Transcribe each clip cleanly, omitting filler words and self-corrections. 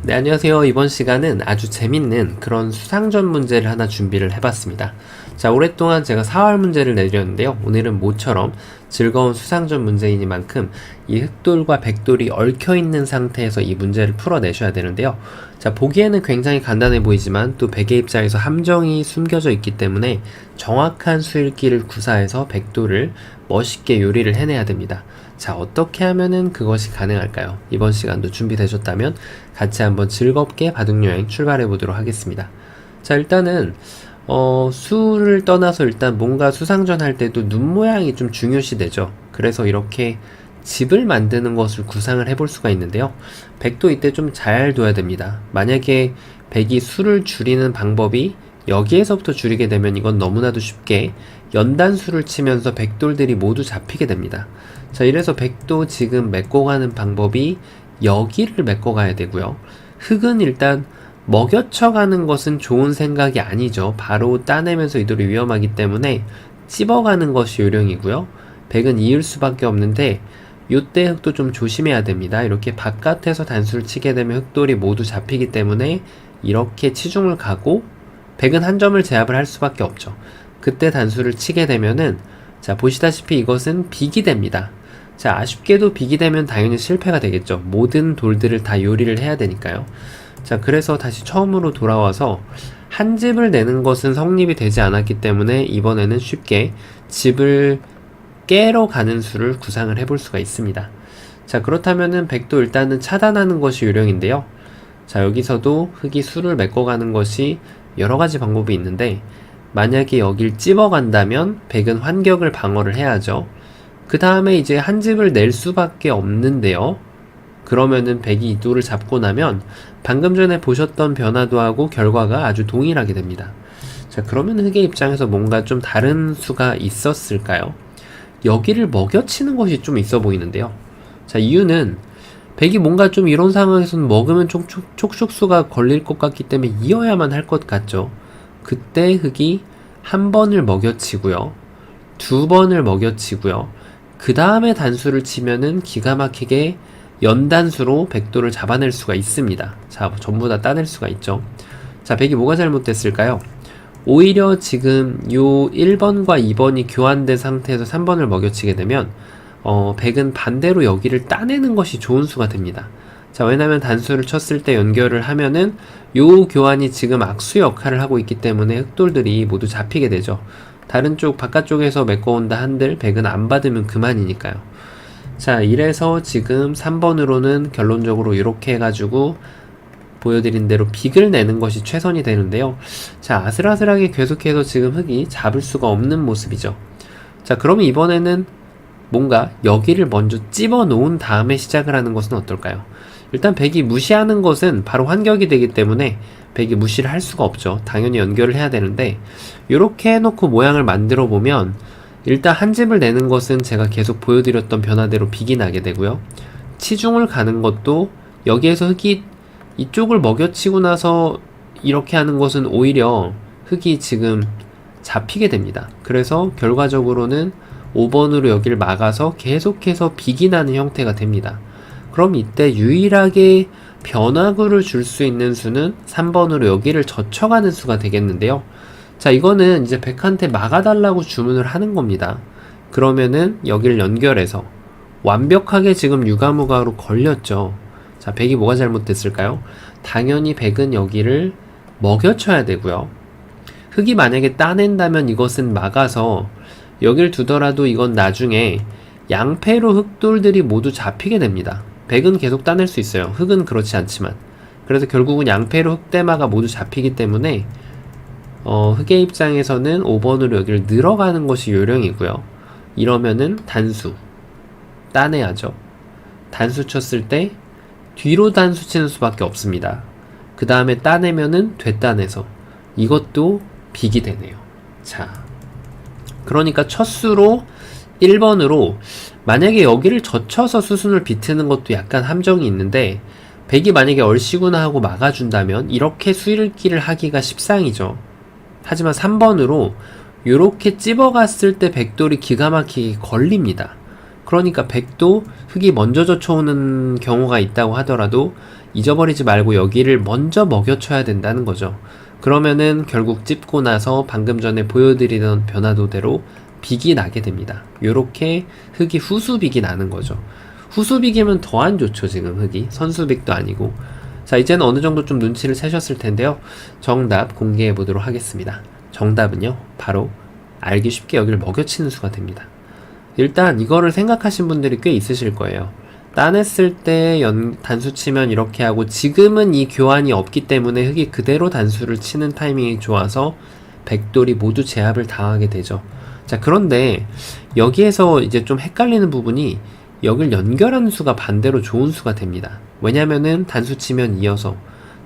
네, 안녕하세요. 이번 시간은 아주 재밌는 그런 수상전 문제를 하나 준비를 해봤습니다. 자, 오랫동안 제가 사활 문제를 내드렸는데요. 오늘은 모처럼 즐거운 수상전 문제이니만큼 이 흑돌과 백돌이 얽혀있는 상태에서 이 문제를 풀어내셔야 되는데요. 자, 보기에는 굉장히 간단해 보이지만 또 백의 입장에서 함정이 숨겨져 있기 때문에 정확한 수읽기를 구사해서 백돌을 멋있게 요리를 해내야 됩니다. 자, 어떻게 하면은 그것이 가능할까요? 이번 시간도 준비되셨다면 같이 한번 즐겁게 바둑여행 출발해 보도록 하겠습니다. 자, 일단은 수를 떠나서 일단 뭔가 수상전 할 때도 눈 모양이 좀 중요시되죠. 그래서 이렇게 집을 만드는 것을 구상을 해볼 수가 있는데요. 백도 이때 좀 잘 둬야 됩니다. 만약에 백이 수를 줄이는 방법이 여기에서부터 줄이게 되면 이건 너무나도 쉽게 연단수를 치면서 백돌들이 모두 잡히게 됩니다. 자, 이래서 백도 지금 메꿔가는 방법이 여기를 메꿔가야 되고요. 흑은 일단 먹여쳐가는 것은 좋은 생각이 아니죠. 바로 따내면서 이돌이 위험하기 때문에 찝어가는 것이 요령이고요. 백은 이을 수밖에 없는데 요때 흑도 좀 조심해야 됩니다. 이렇게 바깥에서 단수를 치게 되면 흑돌이 모두 잡히기 때문에 이렇게 치중을 가고 백은 한 점을 제압을 할 수밖에 없죠. 그때 단수를 치게 되면은 자, 보시다시피 이것은 빅이 됩니다. 자, 아쉽게도 빅이 되면 당연히 실패가 되겠죠. 모든 돌들을 다 요리를 해야 되니까요. 자, 그래서 다시 처음으로 돌아와서 한 집을 내는 것은 성립이 되지 않았기 때문에 이번에는 쉽게 집을 깨러 가는 수를 구상을 해볼 수가 있습니다. 자, 그렇다면은 백도 일단은 차단하는 것이 요령인데요. 자, 여기서도 흑이 수를 메꿔가는 것이 여러가지 방법이 있는데 만약에 여길 찝어간다면 백은 환격을 방어를 해야죠. 그 다음에 이제 한 집을 낼 수밖에 없는데요. 그러면은 백이 이 돌을 잡고 나면 방금 전에 보셨던 변화도 하고 결과가 아주 동일하게 됩니다. 자, 그러면 흑의 입장에서 뭔가 좀 다른 수가 있었을까요? 여기를 먹여치는 것이 좀 있어 보이는데요. 자, 이유는 백이 뭔가 좀 이런 상황에서는 먹으면 촉촉수가 걸릴 것 같기 때문에 이어야만 할 것 같죠. 그때 흑이 한 번을 먹여치고요. 두 번을 먹여치고요. 그 다음에 단수를 치면은 기가 막히게 연단수로 백도를 잡아낼 수가 있습니다. 자, 전부 다 따낼 수가 있죠. 자, 백이 뭐가 잘못됐을까요? 오히려 지금 요 1번과 2번이 교환된 상태에서 3번을 먹여치게 되면 백은 반대로 여기를 따내는 것이 좋은 수가 됩니다. 자, 왜냐면 단수를 쳤을 때 연결을 하면은 요 교환이 지금 악수 역할을 하고 있기 때문에 흑돌들이 모두 잡히게 되죠. 다른 쪽 바깥쪽에서 메꿔온다 한들 백은 안 받으면 그만이니까요. 자, 이래서 지금 3번으로는 결론적으로 이렇게 해가지고 보여드린 대로 빅을 내는 것이 최선이 되는데요. 자, 아슬아슬하게 계속해서 지금 흑이 잡을 수가 없는 모습이죠. 자, 그러면 이번에는 뭔가 여기를 먼저 찝어 놓은 다음에 시작을 하는 것은 어떨까요? 일단 백이 무시하는 것은 바로 환격이 되기 때문에 백이 무시를 할 수가 없죠. 당연히 연결을 해야 되는데 이렇게 해놓고 모양을 만들어 보면 일단 한 집을 내는 것은 제가 계속 보여드렸던 변화대로 빅이 나게 되고요. 치중을 가는 것도 여기에서 흑이 이쪽을 먹여치고 나서 이렇게 하는 것은 오히려 흑이 지금 잡히게 됩니다. 그래서 결과적으로는 5번으로 여기를 막아서 계속해서 빅이 나는 형태가 됩니다. 그럼 이때 유일하게 변화구를 줄 수 있는 수는 3번으로 여기를 젖혀가는 수가 되겠는데요. 자, 이거는 이제 백한테 막아달라고 주문을 하는 겁니다. 그러면은 여기를 연결해서 완벽하게 지금 유가무가로 걸렸죠. 자, 백이 뭐가 잘못됐을까요? 당연히 백은 여기를 먹여쳐야 되고요. 흑이 만약에 따낸다면 이것은 막아서 여길 두더라도 이건 나중에 양패로 흑돌들이 모두 잡히게 됩니다. 백은 계속 따낼 수 있어요. 흑은 그렇지 않지만. 그래서 결국은 양패로 흑대마가 모두 잡히기 때문에 흑의 입장에서는 5번으로 여기를 늘어가는 것이 요령이고요. 이러면은 단수 따내야죠. 단수 쳤을 때 뒤로 단수 치는 수밖에 없습니다. 그 다음에 따내면은 되따내서 이것도 빅이 되네요. 자, 그러니까 첫 수로 1번으로 만약에 여기를 젖혀서 수순을 비트는 것도 약간 함정이 있는데 백이 만약에 얼씨구나 하고 막아준다면 이렇게 수읽기를 하기가 십상이죠. 하지만 3번으로 이렇게 찝어갔을 때 백돌이 기가 막히게 걸립니다. 그러니까 백도 흑이 먼저 젖혀오는 경우가 있다고 하더라도 잊어버리지 말고 여기를 먼저 먹여쳐야 된다는 거죠. 그러면은 결국 찝고 나서 방금 전에 보여드리던 변화도대로 빅이 나게 됩니다. 요렇게 흙이 후수빅이 나는 거죠. 후수빅이면 더 안 좋죠. 지금 흙이 선수빅도 아니고. 자, 이제는 어느 정도 좀 눈치를 채셨을 텐데요. 정답 공개해 보도록 하겠습니다. 정답은요, 바로 알기 쉽게 여기를 먹여치는 수가 됩니다. 일단 이거를 생각하신 분들이 꽤 있으실 거예요. 따냈을 때 단수 치면 이렇게 하고, 지금은 이 교환이 없기 때문에 흙이 그대로 단수를 치는 타이밍이 좋아서 백돌이 모두 제압을 당하게 되죠. 자, 그런데 여기에서 이제 좀 헷갈리는 부분이, 여길 연결하는 수가 반대로 좋은 수가 됩니다. 왜냐면은 단수 치면 이어서,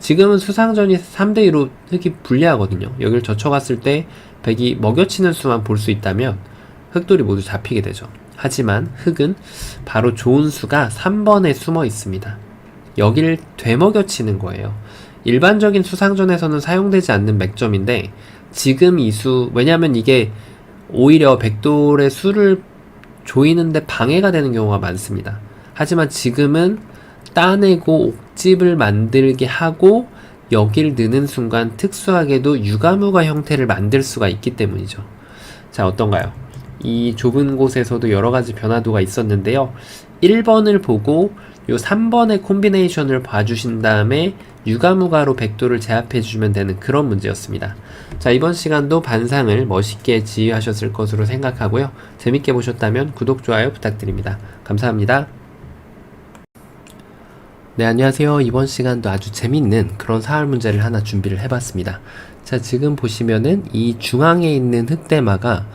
지금은 수상전이 3대2로 흙이 불리하거든요. 여길 젖혀갔을 때 백이 먹여치는 수만 볼 수 있다면 흑돌이 모두 잡히게 되죠. 하지만 흑은 바로 좋은 수가 3번에 숨어 있습니다. 여기를 되먹여치는 거예요. 일반적인 수상전에서는 사용되지 않는 맥점인데, 지금 이 수, 왜냐면 이게 오히려 백돌의 수를 조이는데 방해가 되는 경우가 많습니다. 하지만 지금은 따내고 옥집을 만들게 하고 여기를 넣는 순간 특수하게도 유가무가 형태를 만들 수가 있기 때문이죠. 자, 어떤가요? 이 좁은 곳에서도 여러가지 변화도가 있었는데요. 1번을 보고 요 3번의 콤비네이션을 봐주신 다음에 유가무가로 백도를 제압해주면 되는 그런 문제였습니다. 자, 이번 시간도 반상을 멋있게 지휘하셨을 것으로 생각하고요. 재밌게 보셨다면 구독, 좋아요 부탁드립니다. 감사합니다. 네, 안녕하세요. 이번 시간도 아주 재밌는 그런 사활 문제를 하나 준비를 해봤습니다. 자, 지금 보시면은 이 중앙에 있는 흑대마가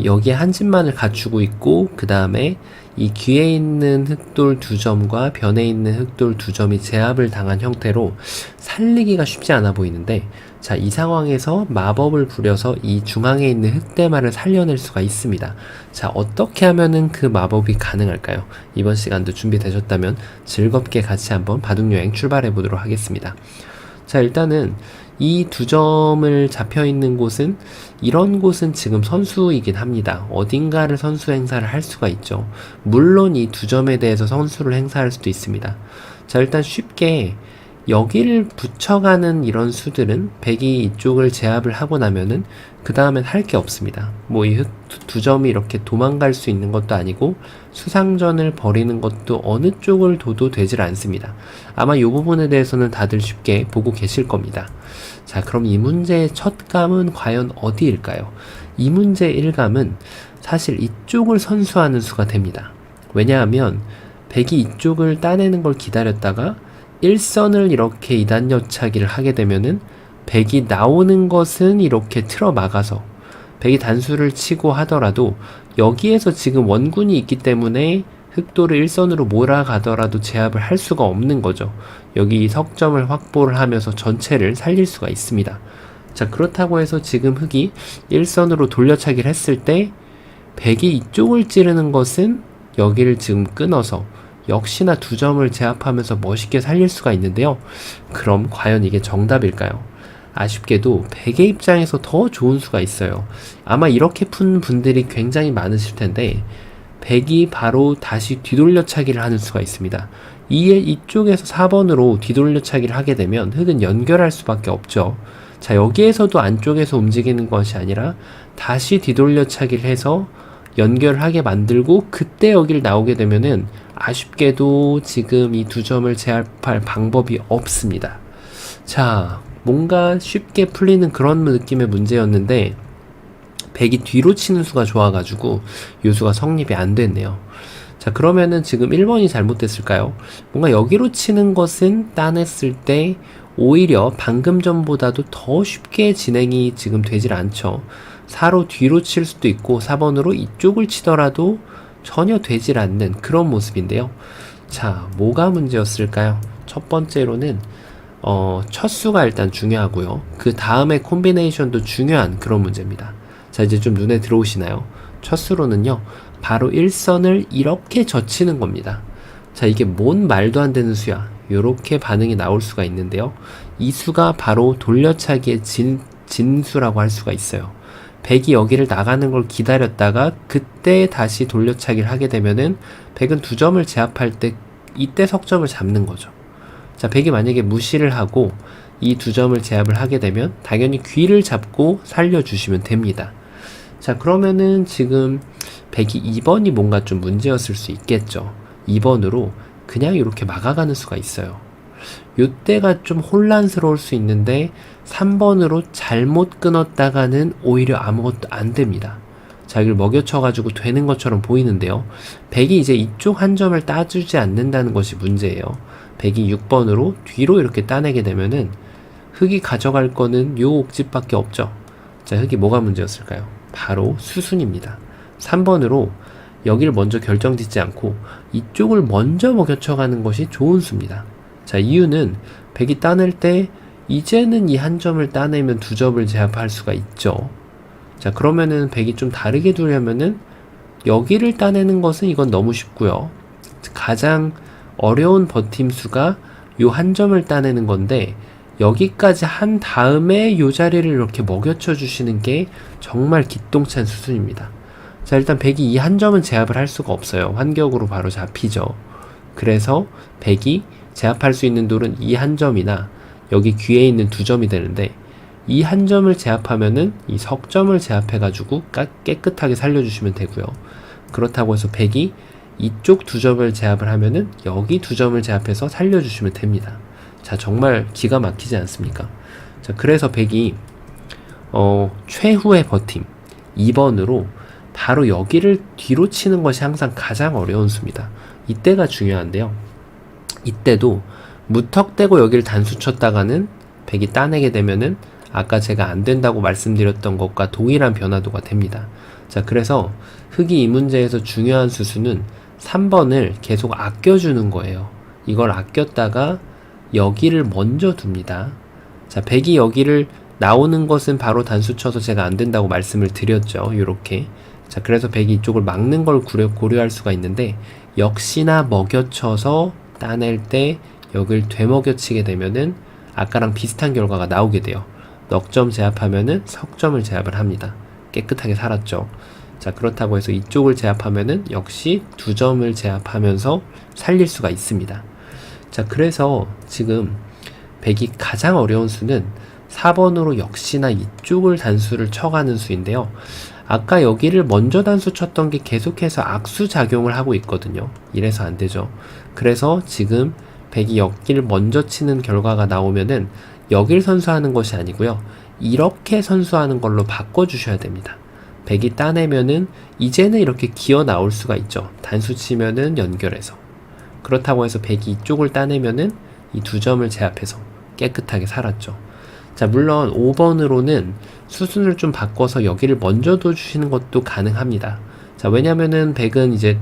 여기에 한 집만을 갖추고 있고, 그 다음에 이 귀에 있는 흑돌 2점과 변에 있는 흑돌 2점이 제압을 당한 형태로 살리기가 쉽지 않아 보이는데, 자, 이 상황에서 마법을 부려서 이 중앙에 있는 흑대마를 살려낼 수가 있습니다. 자, 어떻게 하면은 그 마법이 가능할까요? 이번 시간도 준비되셨다면 즐겁게 같이 한번 바둑여행 출발해 보도록 하겠습니다. 자, 일단은 이 2점을 잡혀있는 곳은, 이런 곳은 지금 선수이긴 합니다. 어딘가를 선수 행사를 할 수가 있죠. 물론 이 2점에 대해서 선수를 행사할 수도 있습니다. 자, 일단 쉽게 여기를 붙여가는 이런 수들은 백이 이쪽을 제압을 하고 나면은 그 다음엔 할 게 없습니다. 뭐 이 2점이 이렇게 도망갈 수 있는 것도 아니고 수상전을 벌이는 것도 어느 쪽을 둬도 되질 않습니다. 아마 이 부분에 대해서는 다들 쉽게 보고 계실 겁니다. 자, 그럼 이 문제의 첫 감은 과연 어디일까요? 이 문제의 1감은 사실 이쪽을 선수하는 수가 됩니다. 왜냐하면 백이 이쪽을 따내는 걸 기다렸다가 1선을 이렇게 2단 여차기를 하게 되면은 백이 나오는 것은 이렇게 틀어 막아서 백이 단수를 치고 하더라도 여기에서 지금 원군이 있기 때문에 흑돌을 1선으로 몰아가더라도 제압을 할 수가 없는 거죠. 여기 석점을 확보를 하면서 전체를 살릴 수가 있습니다. 자, 그렇다고 해서 지금 흑이 1선으로 돌려차기를 했을 때 백이 이쪽을 찌르는 것은 여기를 지금 끊어서 역시나 2점을 제압하면서 멋있게 살릴 수가 있는데요. 그럼 과연 이게 정답일까요? 아쉽게도 백의 입장에서 더 좋은 수가 있어요. 아마 이렇게 푼 분들이 굉장히 많으실 텐데, 백이 바로 다시 뒤돌려차기를 하는 수가 있습니다. 이쪽에서 4번으로 뒤돌려차기를 하게 되면 흑은 연결할 수밖에 없죠. 자, 여기에서도 안쪽에서 움직이는 것이 아니라 다시 뒤돌려차기를 해서 연결하게 만들고, 그때 여기를 나오게 되면은 아쉽게도 지금 이 2점을 제압할 방법이 없습니다. 자, 뭔가 쉽게 풀리는 그런 느낌의 문제였는데 백이 뒤로 치는 수가 좋아가지고 이 수가 성립이 안 됐네요. 자, 그러면은 지금 1번이 잘못됐을까요? 뭔가 여기로 치는 것은 따냈을 때 오히려 방금 전보다도 더 쉽게 진행이 지금 되질 않죠. 4로 뒤로 칠 수도 있고 4번으로 이쪽을 치더라도 전혀 되질 않는 그런 모습인데요. 자, 뭐가 문제였을까요? 첫 번째로는 첫 수가 일단 중요하고요. 그 다음에 콤비네이션도 중요한 그런 문제입니다. 자, 이제 좀 눈에 들어오시나요? 첫 수로는요, 바로 1선을 이렇게 젖히는 겁니다. 자, 이게 뭔 말도 안 되는 수야. 요렇게 반응이 나올 수가 있는데요. 이 수가 바로 돌려차기의 진수라고 할 수가 있어요. 백이 여기를 나가는 걸 기다렸다가 그때 다시 돌려차기를 하게 되면은 백은 2점을 제압할 때 이때 석점을 잡는 거죠. 자, 100이 만약에 무시를 하고 이 두 점을 제압을 하게 되면 당연히 귀를 잡고 살려주시면 됩니다. 자, 그러면은 지금 100이 2번이 뭔가 좀 문제였을 수 있겠죠. 2번으로 그냥 이렇게 막아가는 수가 있어요. 요때가 좀 혼란스러울 수 있는데 3번으로 잘못 끊었다가는 오히려 아무것도 안 됩니다. 자, 이걸 먹여쳐가지고 되는 것처럼 보이는데요. 100이 이제 이쪽 한 점을 따주지 않는다는 것이 문제예요. 100이 6번으로 뒤로 이렇게 따내게 되면은 흑이 가져갈 거는 요 옥집밖에 없죠. 자, 흑이 뭐가 문제였을까요? 바로 수순입니다. 3번으로 여기를 먼저 결정짓지 않고 이쪽을 먼저 먹여쳐가는 것이 좋은 수입니다. 자, 이유는 100이 따낼 때 이제는 이 한 점을 따내면 두 점을 제압할 수가 있죠. 자, 그러면은 100이 좀 다르게 두려면은 여기를 따내는 것은 이건 너무 쉽고요. 가장 어려운 버팀수가 요 한 점을 따내는 건데 여기까지 한 다음에 요 자리를 이렇게 먹여쳐 주시는 게 정말 기똥찬 수순입니다. 자, 일단 100이 이 한 점은 제압을 할 수가 없어요. 환격으로 바로 잡히죠. 그래서 100이 제압할 수 있는 돌은 이 한 점이나 여기 귀에 있는 두 점이 되는데 이 한 점을 제압하면은 이 석점을 제압해가지고 깨끗하게 살려주시면 되고요. 그렇다고 해서 100이 이쪽 두 점을 제압을 하면은 여기 두 점을 제압해서 살려주시면 됩니다. 자, 정말 기가 막히지 않습니까? 자, 그래서 100이 최후의 버팀 2번으로 바로 여기를 뒤로 치는 것이 항상 가장 어려운 수입니다. 이때가 중요한데요. 이때도 무턱대고 여기를 단수 쳤다가는 100이 따내게 되면은 아까 제가 안 된다고 말씀드렸던 것과 동일한 변화도가 됩니다. 자, 그래서 흑이 이 문제에서 중요한 수수는 3번을 계속 아껴주는 거예요. 이걸 아꼈다가 여기를 먼저 둡니다. 자, 100이 여기를 나오는 것은 바로 단수 쳐서 제가 안 된다고 말씀을 드렸죠. 요렇게. 자, 그래서 100이 이쪽을 막는 걸 고려할 수가 있는데 역시나 먹여쳐서 따낼 때 여길 되먹여치게 되면은 아까랑 비슷한 결과가 나오게 돼요. 넉점 제압하면은 석점을 제압을 합니다. 깨끗하게 살았죠. 자, 그렇다고 해서 이쪽을 제압하면은 역시 두 점을 제압하면서 살릴 수가 있습니다. 자, 그래서 지금 100이 가장 어려운 수는 4번으로 역시나 이쪽을 단수를 쳐가는 수인데요. 아까 여기를 먼저 단수 쳤던 게 계속해서 악수작용을 하고 있거든요. 이래서 안 되죠. 그래서 지금 100이 여기를 먼저 치는 결과가 나오면은 여길 선수하는 것이 아니고요. 이렇게 선수하는 걸로 바꿔주셔야 됩니다. 100이 따내면은 이제는 이렇게 기어 나올 수가 있죠. 단수 치면은 연결해서. 그렇다고 해서 100이 이쪽을 따내면은 이 두 점을 제압해서 깨끗하게 살았죠. 자, 물론 5번으로는 수순을 좀 바꿔서 여기를 먼저 둬주시는 것도 가능합니다. 자, 왜냐면은 100은 이제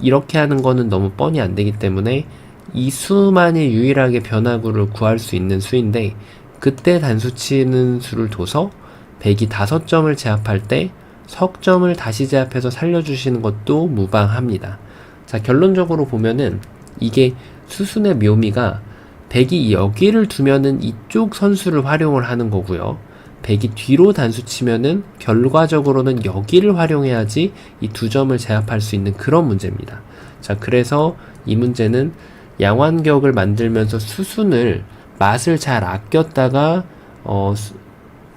이렇게 하는 거는 너무 뻔히 안 되기 때문에 이 수만이 유일하게 변화구를 구할 수 있는 수인데 그때 단수 치는 수를 둬서 100이 5점을 제압할 때 석점을 다시 제압해서 살려주시는 것도 무방합니다. 자, 결론적으로 보면은 이게 수순의 묘미가 100이 여기를 두면은 이쪽 선수를 활용을 하는 거고요. 100이 뒤로 단수 치면은 결과적으로는 여기를 활용해야지 이 두 점을 제압할 수 있는 그런 문제입니다. 자, 그래서 이 문제는 양완격을 만들면서 수순을 맛을 잘 아꼈다가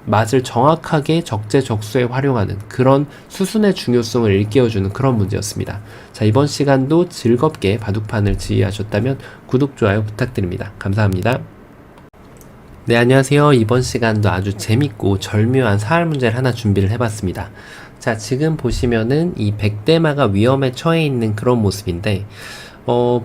맛을 정확하게 적재적소에 활용하는 그런 수순의 중요성을 일깨워주는 그런 문제였습니다. 자, 이번 시간도 즐겁게 바둑판을 지휘하셨다면 구독, 좋아요 부탁드립니다. 감사합니다. 네, 안녕하세요. 이번 시간도 아주 재밌고 절묘한 사활 문제를 하나 준비를 해봤습니다. 자, 지금 보시면은 이 백대마가 위험에 처해 있는 그런 모습인데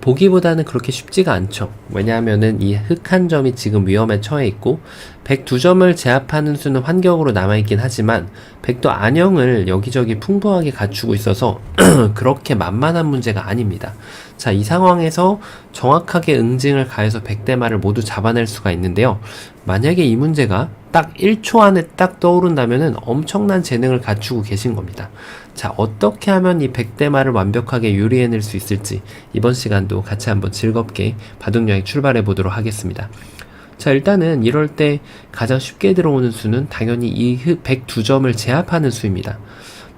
보기보다는 그렇게 쉽지가 않죠. 왜냐하면은 이 흑 한 점이 지금 위험에 처해 있고 102점을 제압하는 수는 환격으로 남아있긴 하지만 100도 안형을 여기저기 풍부하게 갖추고 있어서 그렇게 만만한 문제가 아닙니다. 자, 이 상황에서 정확하게 응징을 가해서 100대마를 모두 잡아낼 수가 있는데요. 만약에 이 문제가 딱 1초 안에 딱 떠오른다면은 엄청난 재능을 갖추고 계신 겁니다. 자, 어떻게 하면 이 100대마를 완벽하게 요리해낼 수 있을지 이번 시간도 같이 한번 즐겁게 바둑여행 출발해 보도록 하겠습니다. 자, 일단은 이럴 때 가장 쉽게 들어오는 수는 당연히 이 102점을 제압하는 수입니다.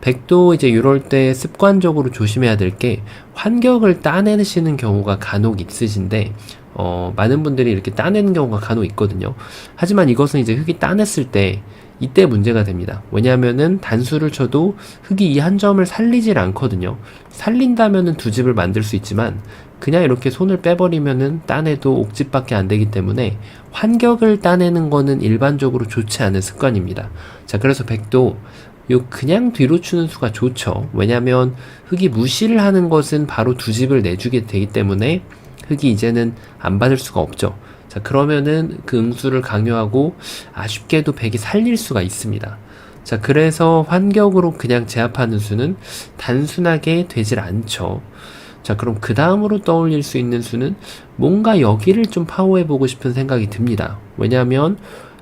100도 이제 이럴 때 습관적으로 조심해야 될 게 환격을 따내시는 경우가 간혹 있으신데 많은 분들이 이렇게 따내는 경우가 간혹 있거든요. 하지만 이것은 이제 흙이 따냈을 때 이때 문제가 됩니다. 왜냐하면은 단수를 쳐도 흙이 이 한 점을 살리질 않거든요. 살린다면은 두 집을 만들 수 있지만 그냥 이렇게 손을 빼버리면은 따내도 옥집밖에 안 되기 때문에 환격을 따내는 거는 일반적으로 좋지 않은 습관입니다. 자, 그래서 백도 요 그냥 뒤로 추는 수가 좋죠. 왜냐하면 흙이 무시를 하는 것은 바로 두 집을 내주게 되기 때문에 흙이 이제는 안 받을 수가 없죠. 자, 그러면은 그 응수를 강요하고 아쉽게도 백이 살릴 수가 있습니다. 자, 그래서 환격으로 그냥 제압하는 수는 단순하게 되질 않죠. 자, 그럼 그 다음으로 떠올릴 수 있는 수는 뭔가 여기를 좀 파워해보고 싶은 생각이 듭니다. 왜냐하면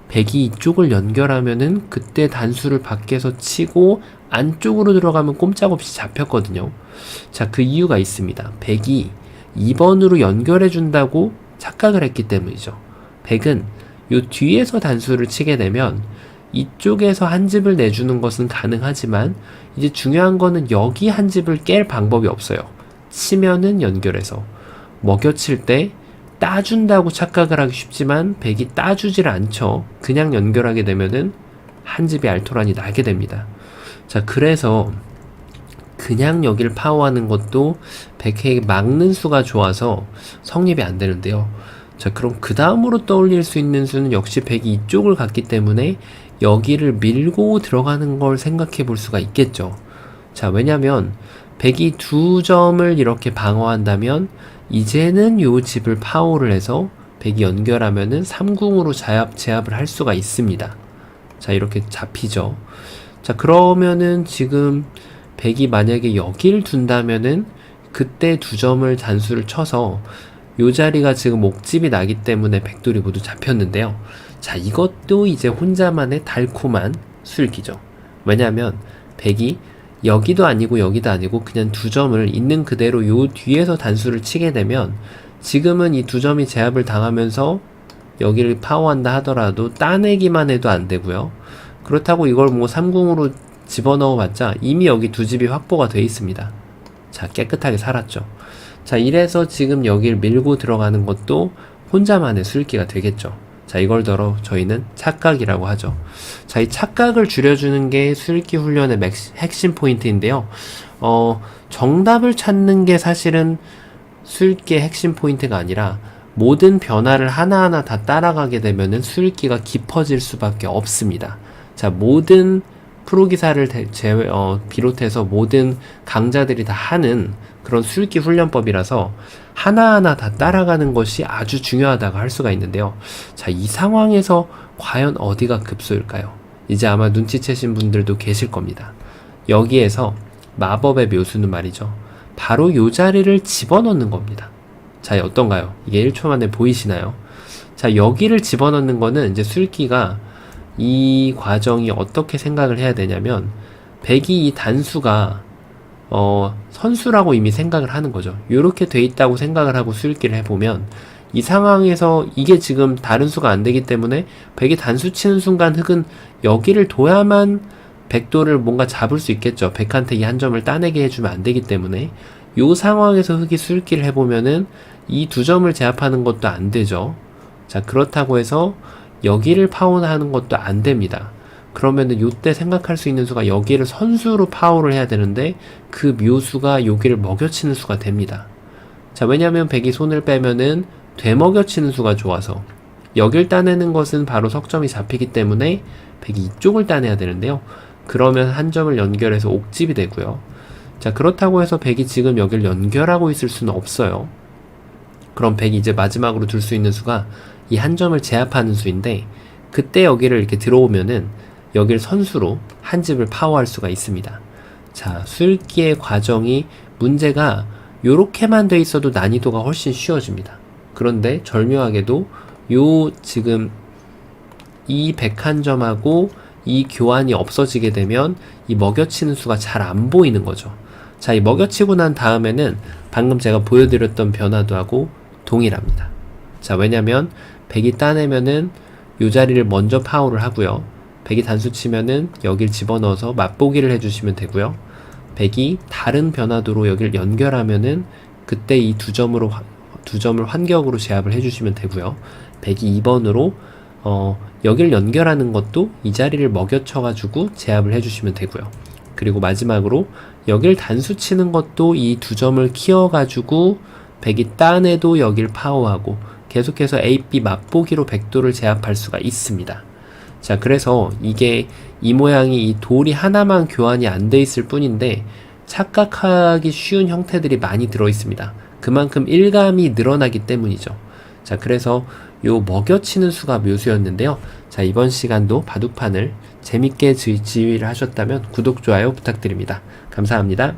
백이 이쪽을 연결하면은 그때 단수를 밖에서 치고 안쪽으로 들어가면 꼼짝없이 잡혔거든요. 자, 그 이유가 있습니다. 백이 2번으로 연결해준다고 착각을 했기 때문이죠. 백은 요 뒤에서 단수를 치게 되면 이쪽에서 한 집을 내주는 것은 가능하지만 이제 중요한 거는 여기 한 집을 깰 방법이 없어요. 치면은 연결해서 먹여칠 때 따준다고 착각을 하기 쉽지만 백이 따주질 않죠. 그냥 연결하게 되면은 한 집이 알토란이 나게 됩니다. 자, 그래서 그냥 여기를 파워하는 것도 백에게 막는 수가 좋아서 성립이 안 되는데요. 자, 그럼 그 다음으로 떠올릴 수 있는 수는 역시 백이 이쪽을 갔기 때문에 여기를 밀고 들어가는 걸 생각해 볼 수가 있겠죠. 자, 왜냐면 백이 두 점을 이렇게 방어한다면 이제는 요 집을 파워를 해서 백이 연결하면은 3궁으로 제압을 할 수가 있습니다. 자, 이렇게 잡히죠. 자, 그러면은 지금 백이 만약에 여기를 둔다면은 그때 두 점을 단수를 쳐서 요 자리가 지금 옥집이 나기 때문에 백돌이 모두 잡혔는데요. 자, 이것도 이제 혼자만의 달콤한 술기죠. 왜냐하면 백이 여기도 아니고 여기도 아니고 그냥 두 점을 있는 그대로 요 뒤에서 단수를 치게 되면 지금은 이 두 점이 제압을 당하면서 여기를 파워한다 하더라도 따내기만 해도 안 되고요. 그렇다고 이걸 뭐 3궁으로 집어넣어 봤자 이미 여기 두 집이 확보가 돼 있습니다. 자, 깨끗하게 살았죠. 자, 이래서 지금 여기를 밀고 들어가는 것도 혼자만의 술기가 되겠죠. 자, 이걸 더러 저희는 착각이라고 하죠. 자, 이 착각을 줄여주는 게 술기 훈련의 핵심 포인트인데요. 정답을 찾는 게 사실은 술기의 핵심 포인트가 아니라 모든 변화를 하나하나 다 따라가게 되면은 술기가 깊어질 수밖에 없습니다. 자, 모든 프로기사를 비롯해서 모든 강자들이 다 하는 그런 술기 훈련법이라서 하나하나 다 따라가는 것이 아주 중요하다고 할 수가 있는데요. 자, 이 상황에서 과연 어디가 급소일까요? 이제 아마 눈치채신 분들도 계실 겁니다. 여기에서 마법의 묘수는 말이죠. 바로 요 자리를 집어넣는 겁니다. 자, 어떤가요? 이게 1초 만에 보이시나요? 자, 여기를 집어넣는 거는 이제 술기가 이 과정이 어떻게 생각을 해야 되냐면 백이 이 단수가 선수라고 이미 생각을 하는 거죠. 요렇게 돼 있다고 생각을 하고 술기를 해보면 이 상황에서 이게 지금 다른 수가 안 되기 때문에 백이 단수 치는 순간 흙은 여기를 둬야만 백도를 뭔가 잡을 수 있겠죠. 백한테 이 한 점을 따내게 해주면 안 되기 때문에 요 상황에서 흙이 술기를 해보면은 이 두 점을 제압하는 것도 안 되죠. 자, 그렇다고 해서 여기를 파워하는 것도 안 됩니다. 그러면은 요때 생각할 수 있는 수가 여기를 선수로 파워를 해야 되는데 그 묘수가 여기를 먹여치는 수가 됩니다. 자, 왜냐면 백이 손을 빼면은 되먹여치는 수가 좋아서 여길 따내는 것은 바로 석점이 잡히기 때문에 백이 이쪽을 따내야 되는데요. 그러면 한 점을 연결해서 옥집이 되고요. 자, 그렇다고 해서 백이 지금 여길 연결하고 있을 수는 없어요. 그럼 백이 이제 마지막으로 둘 수 있는 수가 이 한 점을 제압하는 수인데 그때 여기를 이렇게 들어오면은 여길 선수로 한 집을 파워할 수가 있습니다. 자, 술기의 과정이 문제가 요렇게만 돼 있어도 난이도가 훨씬 쉬워집니다. 그런데 절묘하게도 요 지금 이 101점하고 이 교환이 없어지게 되면 이 먹여치는 수가 잘 안 보이는 거죠. 자, 이 먹여치고 난 다음에는 방금 제가 보여드렸던 변화도 하고 동일합니다. 자, 왜냐면 백이 따내면은 요 자리를 먼저 파워를 하고요. 백이 단수 치면은 여길 집어넣어서 맛보기를 해주시면 되고요. 백이 다른 변화도로 여길 연결하면은 그때 이 두 점으로 두 점을 환격으로 제압을 해주시면 되고요. 102번으로 여길 연결하는 것도 이 자리를 먹여쳐가지고 제압을 해주시면 되고요. 그리고 마지막으로 여길 단수 치는 것도 이 두 점을 키워가지고 102 딴에도 여길 파워하고 계속해서 A, B 맛보기로 100도를 제압할 수가 있습니다. 자, 그래서 이게 이 모양이 이 돌이 하나만 교환이 안 돼 있을 뿐인데 착각하기 쉬운 형태들이 많이 들어 있습니다. 그만큼 일감이 늘어나기 때문이죠. 자, 그래서 요 먹여치는 수가 묘수였는데요. 자, 이번 시간도 바둑판을 재밌게 지휘를 하셨다면 구독, 좋아요 부탁드립니다. 감사합니다.